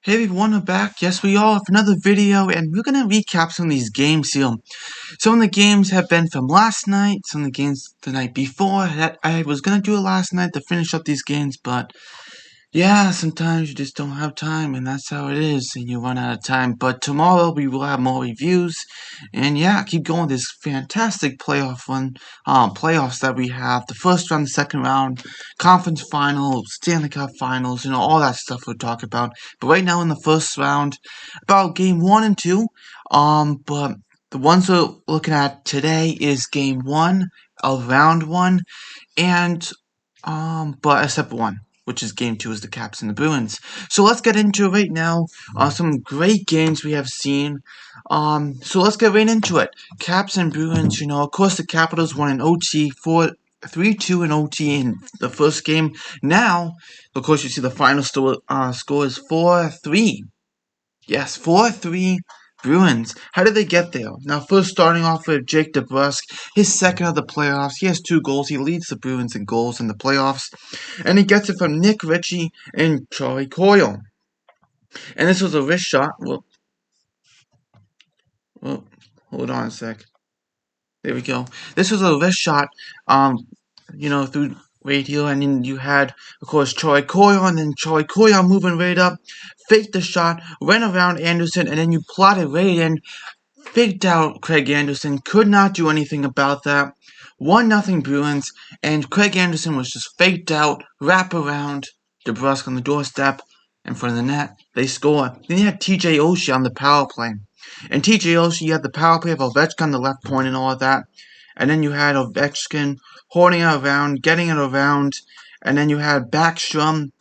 Hey everyone, we're back. Yes, we are for another video, and we're gonna recap some of these games here. Some of the games have been from last night, some of the games the night before. That I was gonna do it last night to finish up these games, but yeah, sometimes you just don't have time, and that's how it is, and you run out of time. But tomorrow we will have more reviews, and yeah, keep going this fantastic playoffs that we have. The first round, the second round, conference finals, Stanley Cup finals, all that stuff we'll talk about. But right now in the first round, about game 1 and 2, but the ones we're looking at today is game 1 of round 1, and but except one, which is game 2 is the Caps and the Bruins. So let's get into it right now. Some great games we have seen. So let's get right into it. Caps and Bruins, of course the Capitals won in OT 3-2 in OT in the first game. Now, of course, you see the final score is 4-3. Yes, 4-3 Bruins. How did they get there? Now, first starting off with Jake DeBrusk, his second of the playoffs. He has 2 goals. He leads the Bruins in goals in the playoffs. And he gets it from Nick Ritchie and Charlie Coyle. And this was a wrist shot. Well, hold on a sec. There we go. This was a wrist shot, through radio, and then you had, of course, Charlie Coyle, and then Charlie Coyle moving right up, faked the shot, ran around Anderson, and then you plotted right in, faked out Craig Anderson, could not do anything about that. 1-0 Bruins, and Craig Anderson was just faked out, wrap around DeBrusk on the doorstep, in front of the net. They score. Then you had TJ Oshie on the power play. And TJ Oshie had the power play of Ovechkin on the left point and all of that. And then you had Ovechkin holding it around, getting it around. And then you had Backstrom,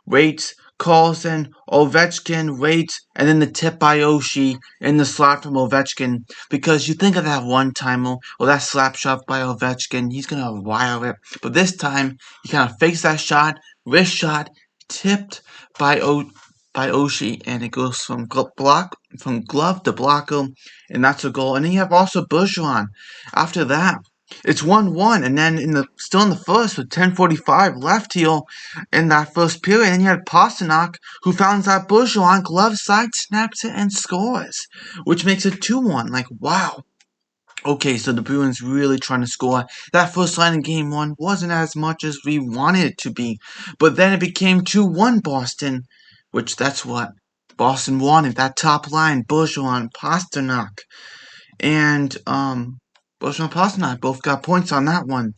Waits, Carlson, Ovechkin, Waits, and then the tip by Oshie in the slap from Ovechkin. Because you think of that one-timer, or that slap shot by Ovechkin, he's going to wire it. But this time, he kind of fakes that shot, wrist shot, tipped by Oshie, and it goes from glove to blocker, and that's a goal. And then you have also Bergeron. After that, it's 1-1, and then still in the first with 10:45 left here in that first period, and you had Pastrnak who found that Bergeron glove side, snaps it, and scores, which makes it 2-1. Like, wow. Okay, so the Bruins really trying to score. That first line in game 1 wasn't as much as we wanted it to be. But then it became 2-1 Boston, which that's what Boston wanted. That top line, Bergeron, Pastrnak. And, Bergeron and Pastrnak both got points on that one.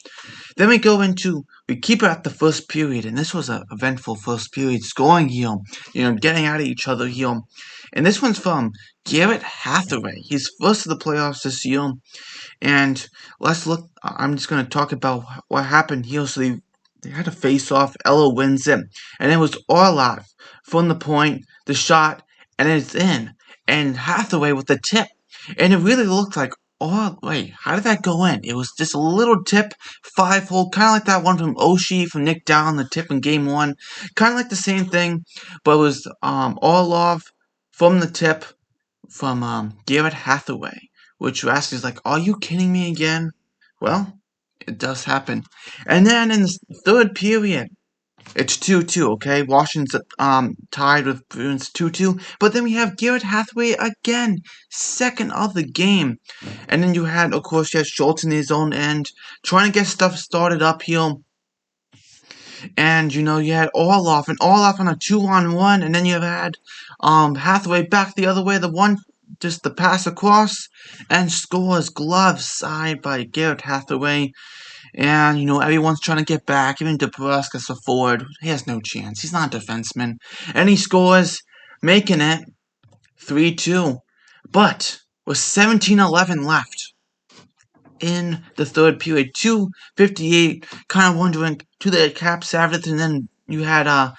Then we keep it at the first period, and this was an eventful first period, scoring here, getting at each other here. And this one's from Garrett Hathaway. He's first of the playoffs this year. And let's look, I'm just going to talk about what happened here. So they had a face-off, Ella wins it, and it was Orlov from the point, the shot, and it's in. And Hathaway with the tip. And it really looked like, oh, wait, how did that go in? It was just a little tip, 5-hole, kind of like that one from Oshie, from Nick Down, the tip in game 1. Kind of like the same thing, but it was Orlov from the tip from Garrett Hathaway, which is like, are you kidding me again? Well, it does happen. And then in the third period, it's 2-2, okay? Washington's tied with Bruins 2-2. But then we have Garrett Hathaway again, second of the game. And then you had, of course, Schultz in his own end, trying to get stuff started up here. And, you had Orlov on a 2-on-1. And then you had Hathaway back the other way, just the pass across, and scores glove side by Garrett Hathaway. And, everyone's trying to get back. Even DeBrusk as a forward, he has no chance. He's not a defenseman. And he scores, making it 3-2. But with 17:11 left in the third period, 2:58, kind of wondering, to the Caps have it, and then you had, a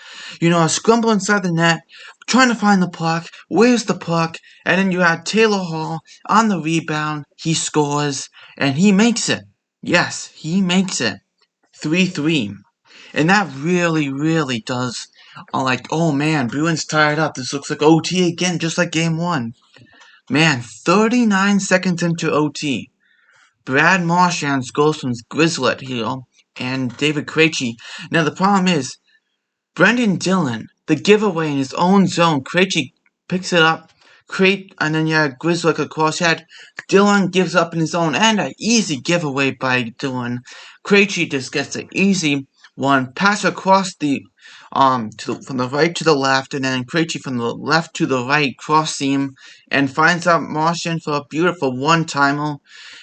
scramble inside the net, trying to find the puck. Where's the puck? And then you had Taylor Hall on the rebound. He scores, and he makes it. Yes, he makes it. 3-3. And that really, really does, oh man, Bruins tied up. This looks like OT again, just like game 1. Man, 39 seconds into OT. Brad Marchand goes from Grizzlet here, and David Krejci. Now the problem is, Brendan Dillon the giveaway in his own zone. Krejci picks it up. And then you had Grizzlick across. You had Dylan gives up in his own end. An easy giveaway by Dylan. Krejci just gets an easy one. Pass across from the right to the left, and then Krejci from the left to the right, cross seam, and finds out Marchand for a beautiful one-timer.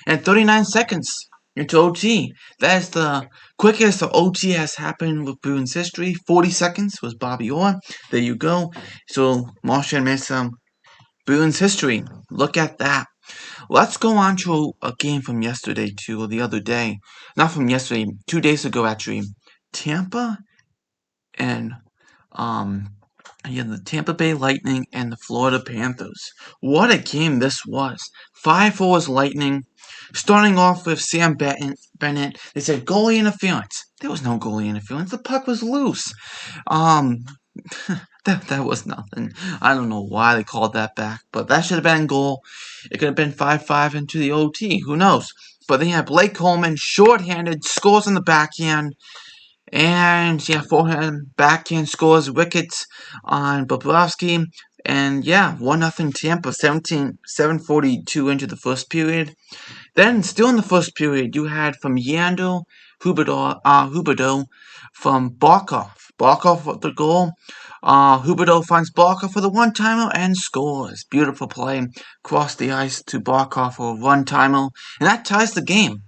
And 39 seconds into OT. That is the quickest the OT has happened with Bruins history. 40 seconds was Bobby Orr. There you go. So Marchand made some Bruins history. Look at that. Let's go on to a game from yesterday, or the other day. Not from yesterday, 2 days ago, actually. Tampa and the Tampa Bay Lightning and the Florida Panthers. What a game this was. 5-4 Lightning. Starting off with Sam Bennett. They said goalie interference. There was no goalie interference. The puck was loose. That was nothing. I don't know why they called that back, but that should have been goal. It could have been 5-5 into the OT. Who knows? But then you have Blake Coleman, shorthanded, scores on the backhand. And forehand, backhand scores, wickets on Bobrovsky. And 1-0 Tampa, 7:42 into the first period. Then, still in the first period, you had from Yandel, Huberdeau from Barkov. Barkov with the goal. Huberdeau finds Barkov for the one-timer and scores. Beautiful play. Cross the ice to Barkov for a one-timer. And that ties the game.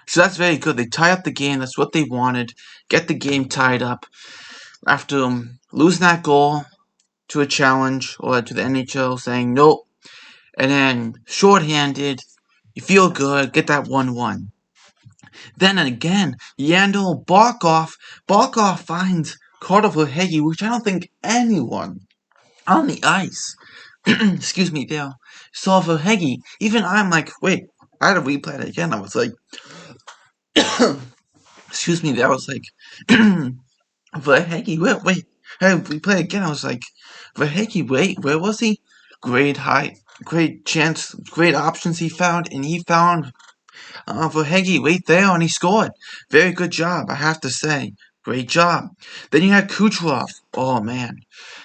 So that's very good. They tie up the game. That's what they wanted. Get the game tied up. After losing that goal to a challenge or to the NHL saying nope. And then shorthanded. You feel good. Get that 1-1. Then again, Yandel, Barkov. Barkov finds Carter Verhaeghe, which I don't think anyone on the ice, excuse me, there, saw Verhaeghe. Even I'm like, wait, I had to replay it again. I was like, excuse me, that was like, Verhaeghe, wait, I had to replay it again. I was like, Verhaeghe, wait, where was he? Great height, great chance, great options he found, and he found Verhaeghe right there, and he scored. Very good job, I have to say. Great job. Then you had Kucherov. Oh, man.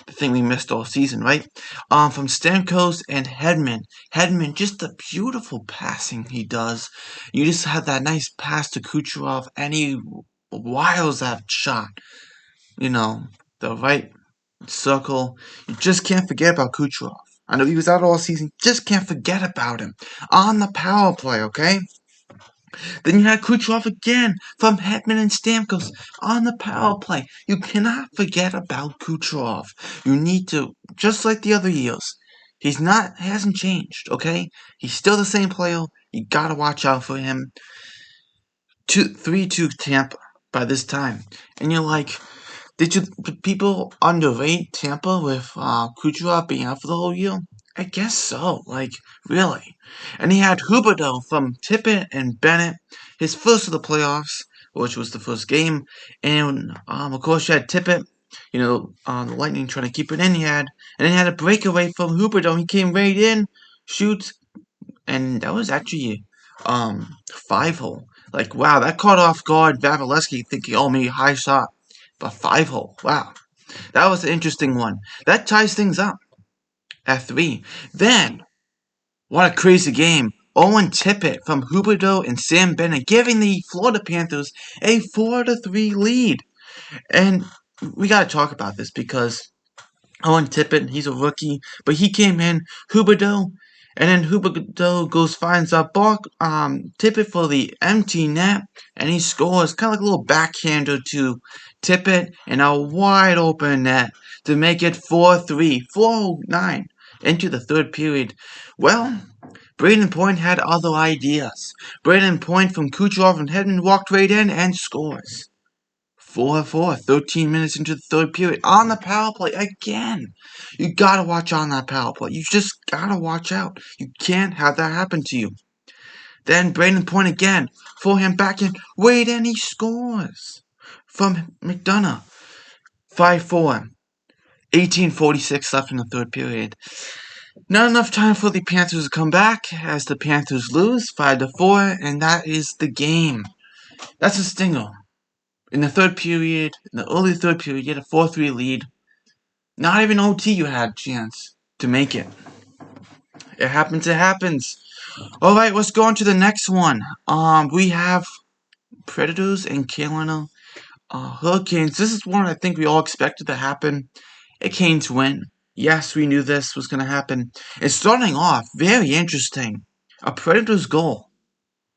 The thing we missed all season, right? From Stamkos and Hedman. Hedman, just the beautiful passing he does. You just had that nice pass to Kucherov, and he wiles that shot. The right circle. You just can't forget about Kucherov. I know he was out all season. Just can't forget about him. On the power play, okay? Then you had Kucherov again from Hedman and Stamkos on the power play. You cannot forget about Kucherov. You need to, just like the other years, hasn't changed, okay? He's still the same player. You gotta watch out for him. 3-2 Tampa by this time. And you're like, did people underrate Tampa with Kucherov being out for the whole year? I guess so, really. And he had Huberdeau from Tippett and Bennett, his first of the playoffs, which was the first game. And, of course, you had Tippett, the Lightning trying to keep it in. And then he had a breakaway from Huberdeau. He came right in, shoots, and that was actually 5-hole. Wow, that caught off guard Vasilevsky thinking, oh, maybe high shot. But 5-hole, wow. That was an interesting one. That ties things up at 3. Then, what a crazy game. Owen Tippett from Huberdeau and Sam Bennett giving the Florida Panthers a 4-3 lead. And we got to talk about this because Owen Tippett, he's a rookie, but he came in, Huberdeau, and then Huberdeau finds Tippett for the empty net, and he scores kind of like a little backhander to Tippett in a wide open net to make it 4-3, 4-9 into the third period. Well, Braden Point had other ideas. Braden Point from Kucherov and Hedman walked right in and scores. 4-4, 13 minutes into the third period. On the power play again. You gotta watch on that power play. You just gotta watch out. You can't have that happen to you. Then Braden Point again. Forehand backhand. Wait, and he scores. From McDonough. 5-4. 18:46 left in the third period. Not enough time for the Panthers to come back as the Panthers lose 5-4, and that is the game. That's a stinger. In the third period, in the early third period, you had a 4-3 lead. Not even OT you had a chance to make it. It happens, it happens. Alright, let's go on to the next one. We have Predators and Carolina Hurricanes. This is one I think we all expected to happen. A Canes win. Yes, we knew this was going to happen. And starting off, very interesting. A Predators goal.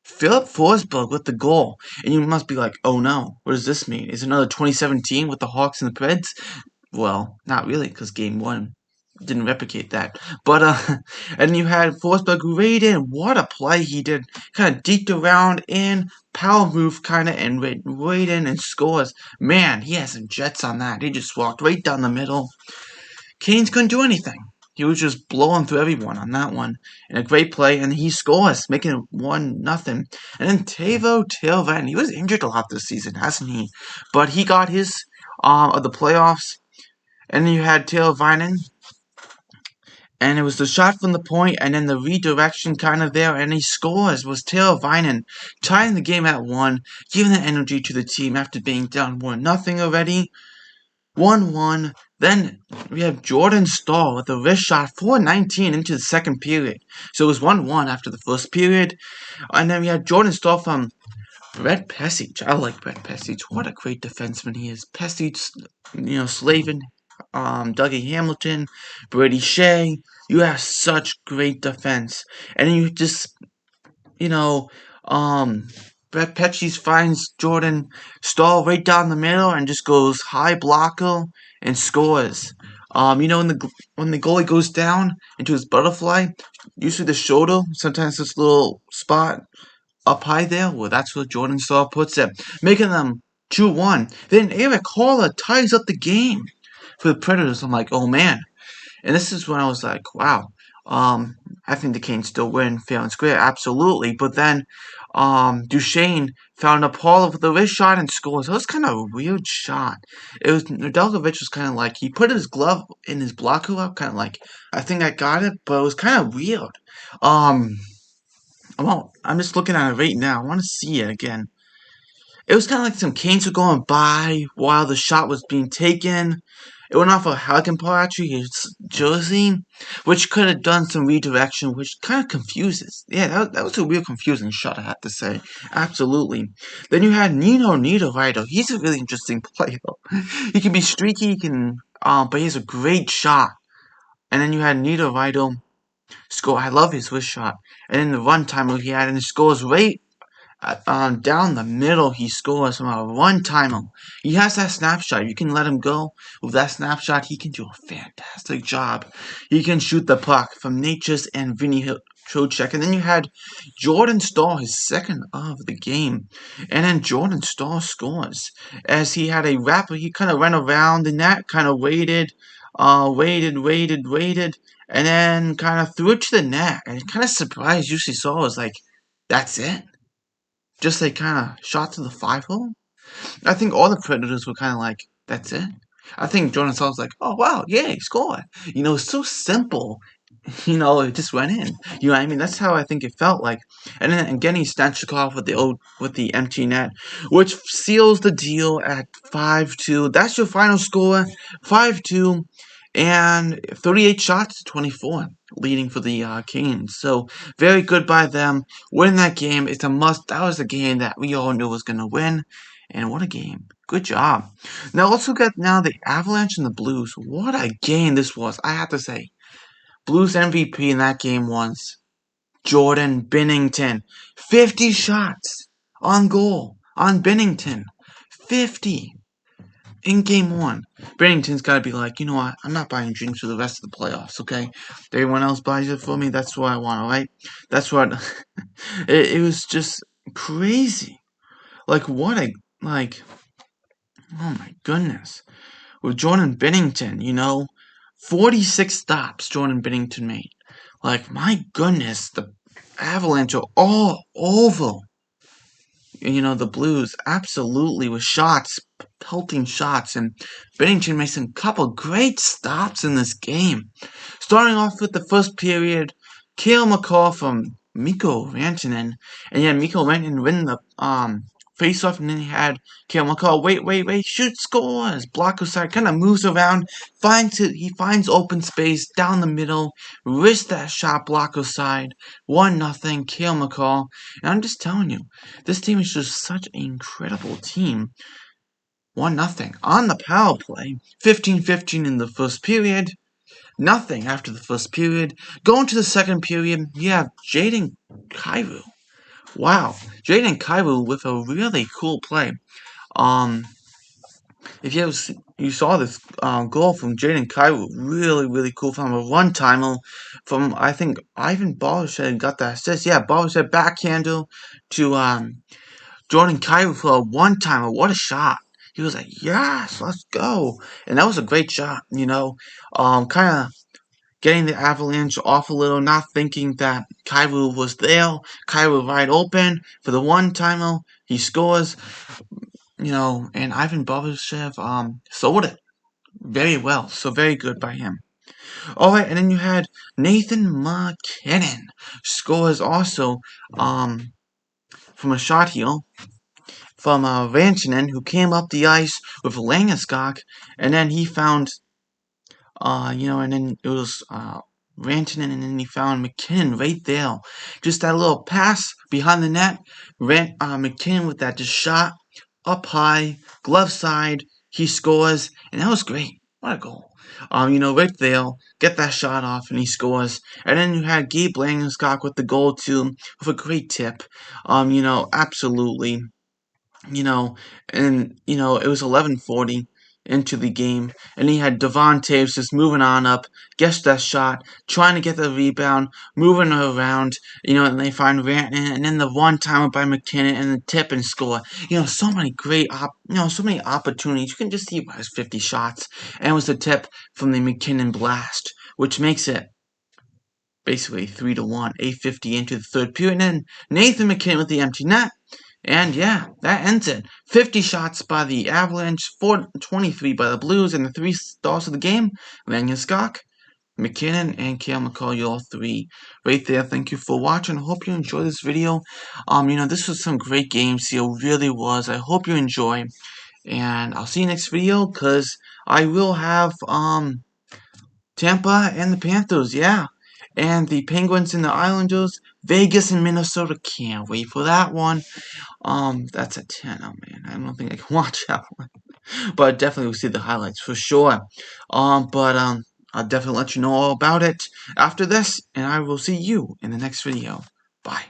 Philip Forsberg with the goal. And you must be like, oh no, what does this mean? Is it another 2017 with the Hawks and the Preds? Well, not really, because game one didn't replicate that. But, and you had Forsberg right in. What a play he did. Kind of deked around in, power move kind of, and right in and scores. Man, he has some jets on that. He just walked right down the middle. Canes couldn't do anything. He was just blowing through everyone on that one. And a great play, and he scores, making it 1-0. And then Teuvo Teravainen, he was injured a lot this season, hasn't he? But he got his of the playoffs. And then you had Teravainen, and it was the shot from the point, and then the redirection kind of there, and he scores. Was Teravainen tying the game at 1, giving the energy to the team after being down 1-0 already. 1-1. Then we have Jordan Staal with a wrist shot, 4:19 into the second period. So it was 1-1 after the first period. And then we had Jordan Staal from Brett Pesich. I like Brett Pesich. What a great defenseman he is. Pesich, Slavin, Dougie Hamilton, Brady Shea. You have such great defense. And then you just, Brett Pesich finds Jordan Staal right down the middle and just goes high blocker and scores. When the goalie goes down into his butterfly, usually the shoulder, sometimes this little spot up high there, well, that's where Jordan Staal puts it, making them 2-1. Then Erik Haula ties up the game for the Predators. I'm like, oh man. And this is when I was like, wow. I think the Canes still win fair and square, absolutely. But then Duchesne found a Paul with the wrist shot and scores. It was kind of a weird shot. It was Nedeljkovic was kind of like he put his glove in his blocker up, kind of like I think I got it, but it was kind of weird. I'm just looking at it right now. I want to see it again. It was kind of like some Canes were going by while the shot was being taken. It went off of Hakanpää, his jersey, which could have done some redirection, which kind of confuses. Yeah, that was a real confusing shot, I have to say. Absolutely. Then you had Nino Niederreiter. He's a really interesting player. He can be streaky, but he has a great shot. And then you had Niederreiter score. I love his wrist shot. And then the run timer he had, and he scores right down the middle. He scores from a one-timer. He has that snapshot. You can let him go with that snapshot. He can do a fantastic job. He can shoot the puck from Natchez and Vinny Trocheck. And then you had Jordan Staal, his second of the game. And then Jordan Staal scores. As he had a wrap, he kind of ran around the net, kind of waited, and then kind of threw it to the net. And it kind of surprised UC Saul. Was like, that's it? Just like kind of shot to the 5-hole. I think all the Predators were kind of like, that's it. I think Jordan Staal was like, oh wow, yay, score. It's so simple. It just went in. You know what I mean? That's how I think it felt like. And then again, he Stanchikov with the empty net, which seals the deal at 5-2. That's your final score, 5-2, and 38 shots to 24, leading for the Canes. So very good by them. Winning that game, it's a must. That was a game that we all knew was going to win. And what a game. Good job. Now let's look at now the Avalanche and the Blues. What a game this was, I have to say. Blues MVP in that game was Jordan Binnington. 50 shots on goal on Binnington. 50 in game one. Binnington's got to be like, you know what? I'm not buying drinks for the rest of the playoffs, okay? If everyone else buys it for me, that's what I want, alright? That's what... it was just crazy. Oh my goodness. With Jordan Binnington, 46 stops Jordan Binnington made. My goodness, the Avalanche are all over. The Blues, absolutely, with shots, pelting shots, and Binnington makes a couple great stops in this game. Starting off with the first period, Cale McCall from Mikko Rantanen, and Mikko Rantanen win the face off, and then he had Cale McCall. Wait, shoot, scores. Block side, kind of moves around, he finds open space down the middle, wrists that shot, block side, 1-0, Cale McCall. And I'm just telling you, this team is just such an incredible team. 1-0 on the power play. 15-15 in the first period. Nothing after the first period. Going to the second period, you have Jaden Kyrou. Wow, Jaden Kyrou with a really cool play. If you saw this goal from Jaden Kyrou, really cool from a one-timer from, I think Ivan Balashev got that assist. Yeah, Balashev backhander to Jordan Kyrou for a one-timer. What a shot! He was like, yes, let's go, and that was a great shot. Kind of getting the Avalanche off a little, not thinking that Kyrou was there. Kyrou wide open for the one-timer. He scores, and Ivan Bobashev sold it very well. So very good by him. Alright, and then you had Nathan MacKinnon scores also from a shot here from Rantanen, who came up the ice with Landeskog, and then he found and then it was Rantanen, and then he found MacKinnon right there. Just that little pass behind the net. MacKinnon with that just shot up high, glove side. He scores, and that was great. What a goal. Right there, get that shot off, and he scores. And then you had Gabe Landeskog with the goal too, with a great tip. Absolutely. It was 11:40 into the game, and he had Devon Taves just moving on up, gets that shot, trying to get the rebound, moving around, and they find Rantanen, and then the one-timer by MacKinnon, and the tip and score. So many great, so many opportunities. You can just see about his 50 shots, and it was the tip from the MacKinnon blast, which makes it basically 3-1, 8:50 into the third period, and then Nathan MacKinnon with the empty net. And yeah, that ends it. 50 shots by the Avalanche, 23 by the Blues, and the 3 stars of the game, Landeskog, MacKinnon, and Cale McCall, you all 3 right there. Thank you for watching. I hope you enjoyed this video. This was some great games here, really was. I hope you enjoy, and I'll see you next video, because I will have, Tampa and the Panthers, yeah. And the Penguins and the Islanders, Vegas and Minnesota. Can't wait for that one. That's a 10. Oh man, I don't think I can watch that one. But definitely will see the highlights for sure. I'll definitely let you know all about it after this, and I will see you in the next video. Bye.